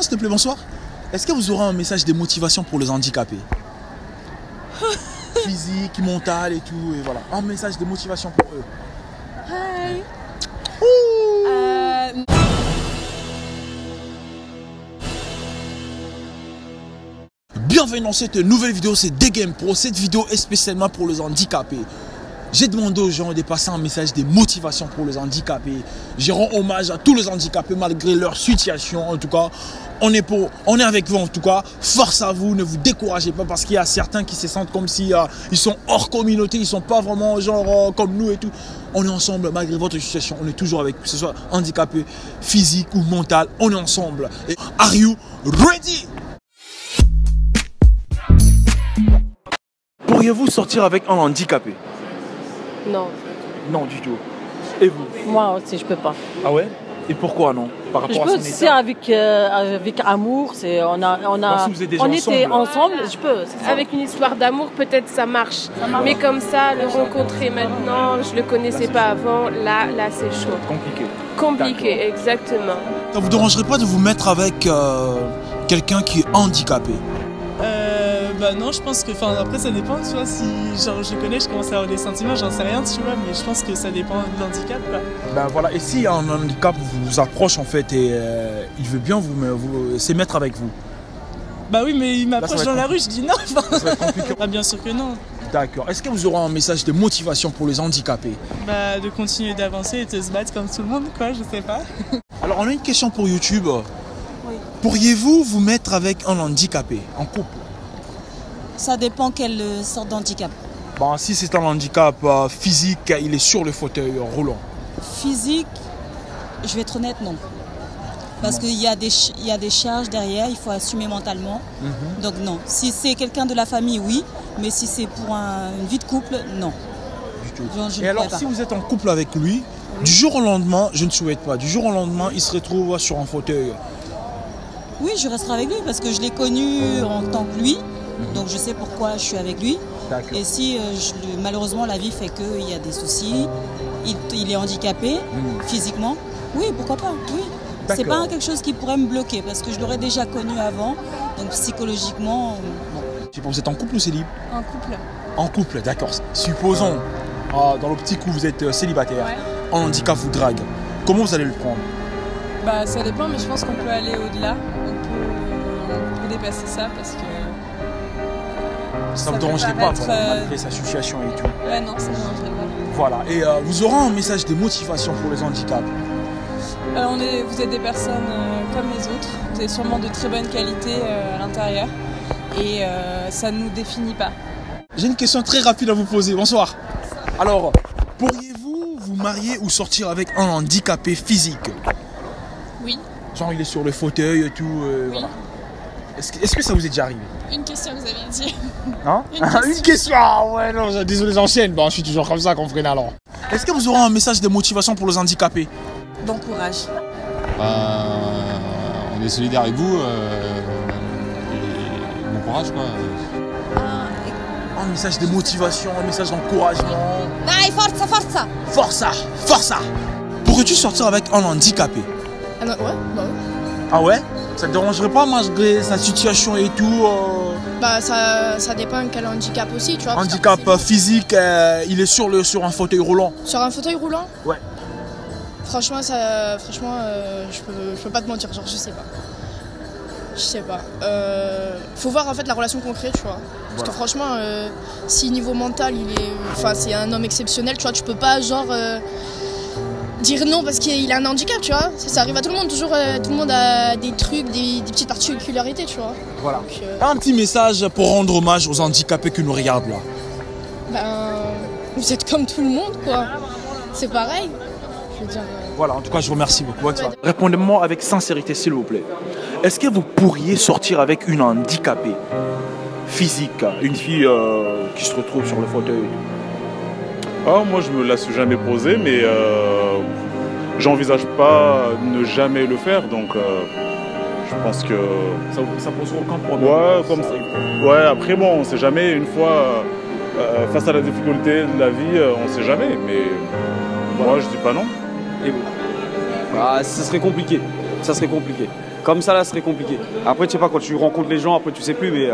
s'il te plaît, bonsoir. Est-ce que vous aurez un message de motivation pour les handicapés? Physique, mental et tout, et voilà. Un message de motivation pour eux. Hi. Bienvenue dans cette nouvelle vidéo, c'est DGame Pro. Cette vidéo est spécialement pour les handicapés. J'ai demandé aux gens de passer un message de motivation pour les handicapés. Je rends hommage à tous les handicapés malgré leur situation. En tout cas, on est avec vous en tout cas. Force à vous, ne vous découragez pas parce qu'il y a certains qui se sentent comme si ils sont hors communauté, ils sont pas vraiment genre comme nous et tout. On est ensemble malgré votre situation, on est toujours avec vous, que ce soit handicapé, physique ou mental, on est ensemble. Et are you ready? Pourriez-vous sortir avec un handicapé? Non. Non du tout. Et vous? Moi aussi, je peux pas. Ah ouais? Et pourquoi non? Par rapport à son état? C'est avec amour. Si vous êtes déjà était ensemble, je peux. Avec une histoire d'amour, peut-être ça marche. Mais comme ça, le rencontrer maintenant, je le connaissais pas avant, là c'est chaud. Compliqué. Compliqué, exactement. Ça vous dérangerait pas de vous mettre avec quelqu'un qui est handicapé? Bah non, je pense que, après ça dépend, tu vois, si genre je connais, je commence à avoir des sentiments, j'en sais rien, tu vois, mais je pense que ça dépend de l'handicap, quoi. Ben voilà, et si un handicap vous approche en fait et il veut bien se mettre avec vous? Bah oui, mais il m'approche dans la rue, je dis non. Ça va être compliqué. Ah, bien sûr que non. D'accord. Est-ce que vous aurez un message de motivation pour les handicapés? Bah de continuer d'avancer et de se battre comme tout le monde, quoi, je sais pas. Alors on a une question pour YouTube. Oui. Pourriez-vous vous mettre avec un handicapé en couple? Ça dépend quelle sorte d'handicap. Bon, si c'est un handicap physique, il est sur le fauteuil roulant. Physique, je vais être honnête, non. Parce qu'il y a des charges derrière, il faut assumer mentalement. Donc non. Si c'est quelqu'un de la famille, oui. Mais si c'est pour une vie de couple, non. Du tout. Je Et alors, si vous êtes en couple avec lui, du jour au lendemain, je ne souhaite pas, du jour au lendemain, il se retrouve sur un fauteuil. Oui, je resterai avec lui parce que je l'ai connu en tant que lui. Donc je sais pourquoi je suis avec lui. Et si malheureusement la vie fait qu'il y a des soucis, il est handicapé physiquement, oui, pourquoi pas, oui. C'est pas quelque chose qui pourrait me bloquer parce que je l'aurais déjà connu avant, donc psychologiquement, bon. Vous êtes en couple ou célib? En couple. En couple, d'accord. Supposons, dans l'optique où vous êtes célibataire, un handicap vous drague, comment vous allez le prendre? Bah ça dépend, mais je pense qu'on peut aller au-delà, on peut dépasser ça parce que... Ça ne vous dérangerait pas, malgré sa situation et tout? Ouais, non, ça ne me dérangerait pas. Voilà, et vous aurez un message de motivation pour les handicaps? Vous êtes des personnes comme les autres, vous avez sûrement de très bonnes qualités à l'intérieur et ça ne nous définit pas. J'ai une question très rapide à vous poser, bonsoir. Alors, pourriez-vous vous marier ou sortir avec un handicapé physique? Oui. Genre il est sur le fauteuil et tout, oui. Voilà. Est-ce que ça vous est déjà arrivé? Une question, vous avez dit. Hein? Une question. Ah ouais, non, désolé, j'enchaîne. Bon, je suis toujours comme ça, comprenez alors. Est-ce que vous aurez un message de motivation pour les handicapés? Bon courage. On est solidaire avec vous et bon courage, quoi. Un message de motivation, un message d'encouragement. Dai, forza, forza. Forza, forza. Pourrais-tu sortir avec un handicapé? Ah non, ouais, bah oui. Ah ouais? Ça te dérangerait pas malgré sa situation et tout? Bah ça dépend quel handicap aussi, tu vois. Handicap physique, il est sur un fauteuil roulant. Sur un fauteuil roulant? Ouais. Franchement, je peux pas te mentir, genre je sais pas. Je sais pas. Faut voir en fait la relation qu'on crée, tu vois. Parce que franchement, si niveau mental c'est un homme exceptionnel, tu vois, tu peux pas genre dire non parce qu'il a un handicap, tu vois. Ça arrive à tout le monde, toujours tout le monde a des trucs, des petites particularités, tu vois. Voilà. Donc, un petit message pour rendre hommage aux handicapés qui nous regardent là. Vous êtes comme tout le monde, quoi. C'est pareil. Je veux dire. Voilà, en tout cas, je vous remercie beaucoup. Répondez-moi avec sincérité, s'il vous plaît. Est-ce que vous pourriez sortir avec une handicapée physique, une fille qui se retrouve sur le fauteuil? Ah, moi, je me la suis jamais posée, mais j'envisage pas ne jamais le faire, donc je pense que... Ça pose aucun problème. Ouais, comme ça. Ouais, après, bon, on sait jamais, une fois, face à la difficulté de la vie, on sait jamais, mais moi, je dis pas non. Et vous? Bah, ça serait compliqué. Ça serait compliqué. Comme ça, là, ce serait compliqué. Après, tu sais pas, quand tu rencontres les gens, après, tu sais plus, mais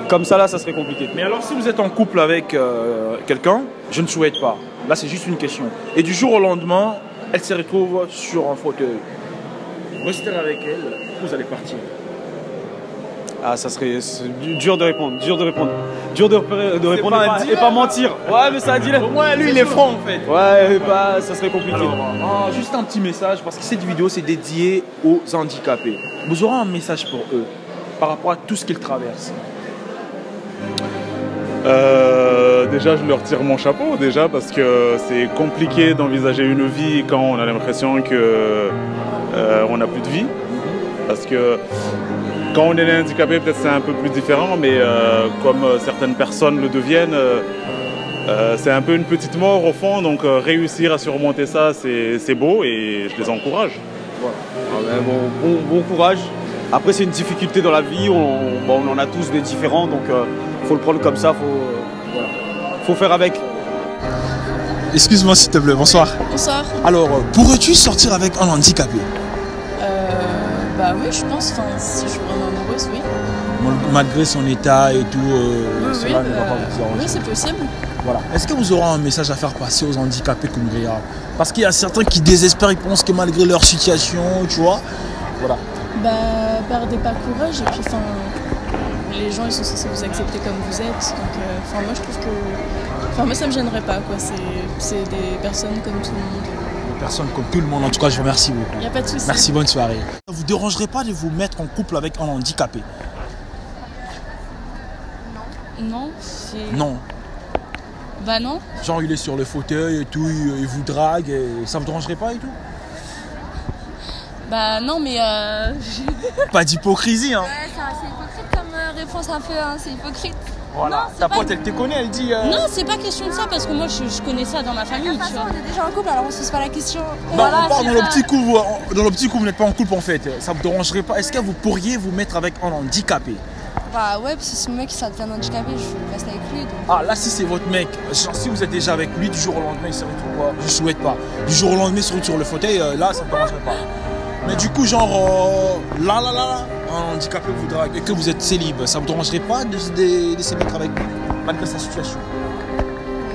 comme ça, là, ça serait compliqué. Mais alors, si vous êtes en couple avec quelqu'un, je ne souhaite pas. Là, c'est juste une question. Et du jour au lendemain, elle se retrouve sur un fauteuil. Vous restez avec elle, vous allez partir. Ah, ça serait dur de répondre, dur de répondre. Dur de répondre et pas mentir. Ouais, mais ça a dit là. Au moins, lui, il est franc, en fait. Ouais, bah, ça serait compliqué. Alors, juste un petit message, parce que cette vidéo, c'est dédié aux handicapés. Vous aurez un message pour eux, par rapport à tout ce qu'ils traversent. Déjà, je leur tire mon chapeau, déjà, parce que c'est compliqué d'envisager une vie quand on a l'impression que on n'a plus de vie. Parce que quand on est handicapé, peut-être c'est un peu plus différent, mais comme certaines personnes le deviennent, c'est un peu une petite mort au fond. Donc réussir à surmonter ça, c'est beau et je les encourage. Voilà. Bon courage. Après, c'est une difficulté dans la vie, on en a tous des différents, donc faut le prendre comme ça, faut faire avec. Excuse-moi s'il te plaît, bonsoir. Bonsoir. Alors, pourrais-tu sortir avec un handicapé? Bah oui, je pense, si je suis vraiment amoureuse, oui. Malgré son état et tout, cela ne va pas vous déranger. Oui, c'est possible. Voilà. Est-ce que vous aurez un message à faire passer aux handicapés comme Gréa? Parce qu'il y a certains qui désespèrent, ils pensent que malgré leur situation, tu vois, voilà. Bah, perdez pas courage et puis, les gens, ils sont censés vous accepter comme vous êtes. Donc, moi, je trouve que... moi, ça me gênerait pas, quoi. C'est des personnes comme tout le monde. Personne comme tout le monde, en tout cas je vous remercie beaucoup. Il n'y a pas de souci. Merci, bonne soirée. Ça vous dérangerait pas de vous mettre en couple avec un handicapé? Non. Non. Bah non. Genre il est sur le fauteuil et tout, il vous drague, et ça vous dérangerait pas et tout? Bah non, mais Pas d'hypocrisie, hein. Ouais, c'est hypocrite comme réponse un peu, hein, c'est hypocrite. Voilà, non, ta pote elle te connaît, elle dit... Non, c'est pas question de ça, parce que moi je connais ça dans ma famille. De toute façon, on est déjà en couple, alors on se pose pas la question. Non, voilà, on parle dans le petit coup, vous n'êtes pas en couple en fait. Ça vous dérangerait pas? Est-ce que vous pourriez vous mettre avec un handicapé? Bah ouais, parce que si mon mec ça devient handicapé, je reste avec lui. Donc... Ah là, si c'est votre mec, genre, si vous êtes déjà avec lui, du jour au lendemain il se retrouve pas, je souhaite pas. Du jour au lendemain il se retrouve sur le fauteuil, là ça ne dérangerait pas. Mais du coup, genre, là, un handicapé vous drague et que vous êtes célib, ça vous dérangerait pas de se mettre avec lui, malgré sa situation?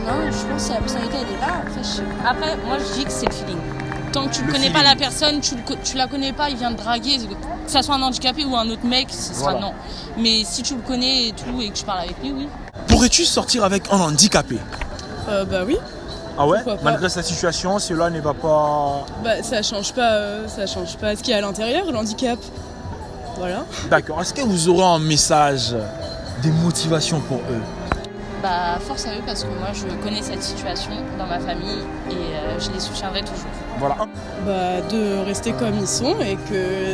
Non, je pense que la personnalité elle est là. Après, moi je dis que c'est le feeling. Tant que tu ne connais pas la personne, tu la connais pas, il vient te draguer, que ça soit un handicapé ou un autre mec, ce sera non. Mais si tu le connais et tout et que tu parles avec lui, oui. Pourrais-tu sortir avec un handicapé? Bah oui. Ah ouais? Malgré sa situation, cela ne va pas... Bah ça change pas ce qu'il y a à l'intérieur, l'handicap. Voilà. D'accord. Est-ce que vous aurez un message, des motivations pour eux? Bah force à eux, parce que moi je connais cette situation dans ma famille et je les soutiendrai toujours. Voilà. Bah de rester comme ils sont et que...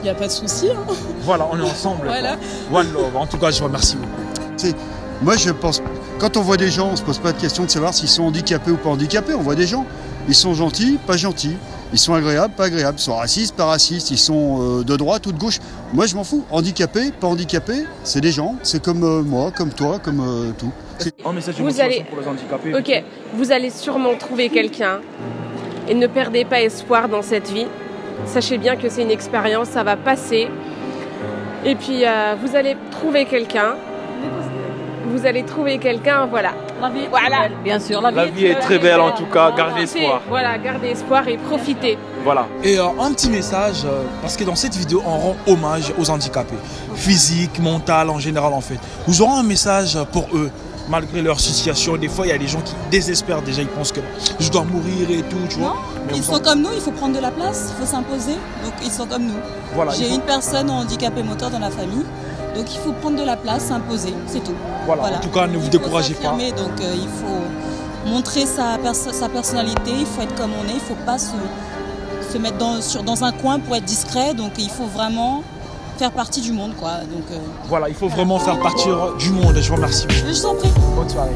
il n'y a pas de souci. Hein. Voilà, on est ensemble. Voilà. One love. En tout cas, je vous remercie beaucoup. Moi je pense... Quand on voit des gens, on ne se pose pas de question de savoir s'ils sont handicapés ou pas handicapés. On voit des gens, ils sont gentils, pas gentils. Ils sont agréables, pas agréables. Ils sont racistes, pas racistes. Ils sont de droite ou de gauche. Moi, je m'en fous. Handicapés, pas handicapés, c'est des gens. C'est comme moi, comme toi, comme tout. Un message de motivation pour les handicapés. Ok, vous allez sûrement trouver quelqu'un. Et ne perdez pas espoir dans cette vie. Sachez bien que c'est une expérience, ça va passer. Et puis, vous allez trouver quelqu'un. Vous allez trouver quelqu'un, voilà. La vie est très belle, bien sûr. La vie est très belle en tout cas, gardez espoir. Voilà, gardez espoir et profitez. Voilà. Et un petit message, parce que dans cette vidéo, on rend hommage aux handicapés. Physique, mental, en général en fait. Vous aurez un message pour eux, malgré leur situation. Des fois, il y a des gens qui désespèrent déjà, ils pensent que je dois mourir et tout, tu vois. Mais ils sont comme nous, il faut prendre de la place, il faut s'imposer. Donc ils sont comme nous. Voilà, j'ai une personne handicapée moteur dans la famille. Donc il faut prendre de la place, s'imposer, c'est tout. Voilà, en tout cas, ne vous découragez pas. Donc il faut montrer sa personnalité, il faut être comme on est, il ne faut pas se mettre dans un coin pour être discret. Donc il faut vraiment faire partie du monde, quoi. Donc, voilà, il faut vraiment faire partie du monde. Je vous remercie. Je vous en prie. Bonne soirée.